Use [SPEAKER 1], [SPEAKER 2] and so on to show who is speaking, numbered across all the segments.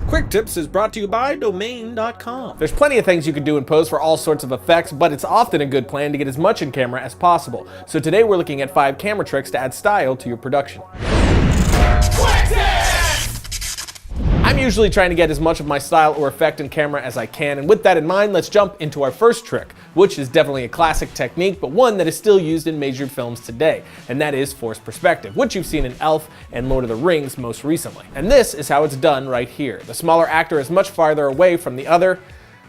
[SPEAKER 1] Quick Tips is brought to you by Domain.com. There's plenty of things you can do in post for all sorts of effects, but it's often a good plan to get as much in camera as possible. So today we're looking at 5 camera tricks to add style to your production. I'm usually trying to get as much of my style or effect in camera as I can, and with that in mind, let's jump into our first trick, which is definitely a classic technique, but one that is still used in major films today, and that is forced perspective, which you've seen in Elf and Lord of the Rings most recently. And this is how it's done right here. The smaller actor is much farther away from the other.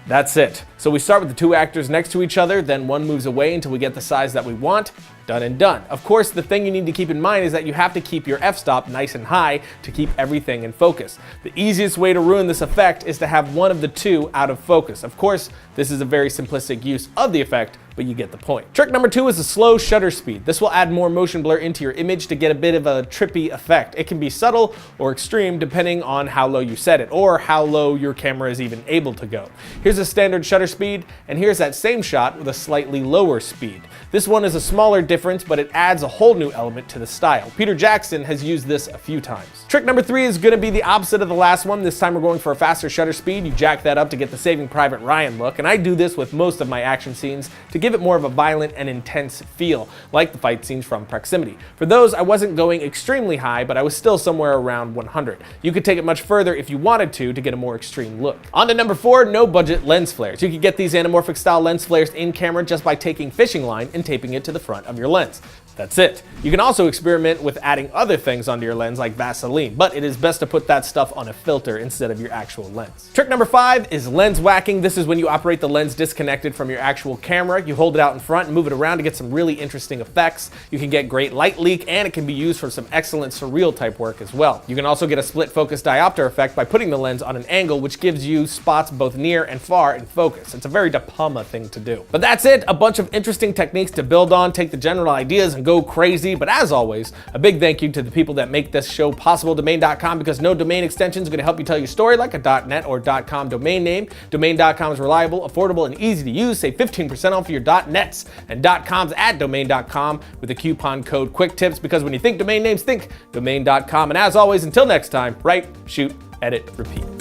[SPEAKER 1] That's it. So we start with the 2 actors next to each other, then one moves away until we get the size that we want. Done and done. Of course, the thing you need to keep in mind is that you have to keep your f-stop nice and high to keep everything in focus. The easiest way to ruin this effect is to have one of the 2 out of focus. Of course, this is a very simplistic use of the effect, but you get the point. Trick number 2 is a slow shutter speed. This will add more motion blur into your image to get a bit of a trippy effect. It can be subtle or extreme depending on how low you set it or how low your camera is even able to go. Here's a standard shutter speed, and here's that same shot with a slightly lower speed. This one is a smaller difference, but it adds a whole new element to the style. Peter Jackson has used this a few times. Trick number 3 is going to be the opposite of the last one. This time we're going for a faster shutter speed. You jack that up to get the Saving Private Ryan look, and I do this with most of my action scenes to give it more of a violent and intense feel, like the fight scenes from Proximity. For those, I wasn't going extremely high, but I was still somewhere around 100. You could take it much further if you wanted to get a more extreme look. On to number 4, no budget lens flares. You can get these anamorphic style lens flares in camera just by taking fishing line and taping it to the front of your lens. That's it. You can also experiment with adding other things onto your lens like Vaseline, but it is best to put that stuff on a filter instead of your actual lens. Trick number 5 is lens whacking. This is when you operate the lens disconnected from your actual camera. You hold it out in front and move it around to get some really interesting effects. You can get great light leak, and it can be used for some excellent surreal type work as well. You can also get a split focus diopter effect by putting the lens on an angle, which gives you spots both near and far in focus. It's a very De Palma thing to do. But that's it, a bunch of interesting techniques to build on, take the general ideas and go crazy. But as always, a big thank you to the people that make this show possible, Domain.com, because no domain extension is going to help you tell your story like a .net or .com domain name. Domain.com is reliable, affordable, and easy to use. Save 15% off your .nets and .coms at Domain.com with the coupon code QUICKTIPS, because when you think domain names, think Domain.com. And as always, until next time, write, shoot, edit, repeat.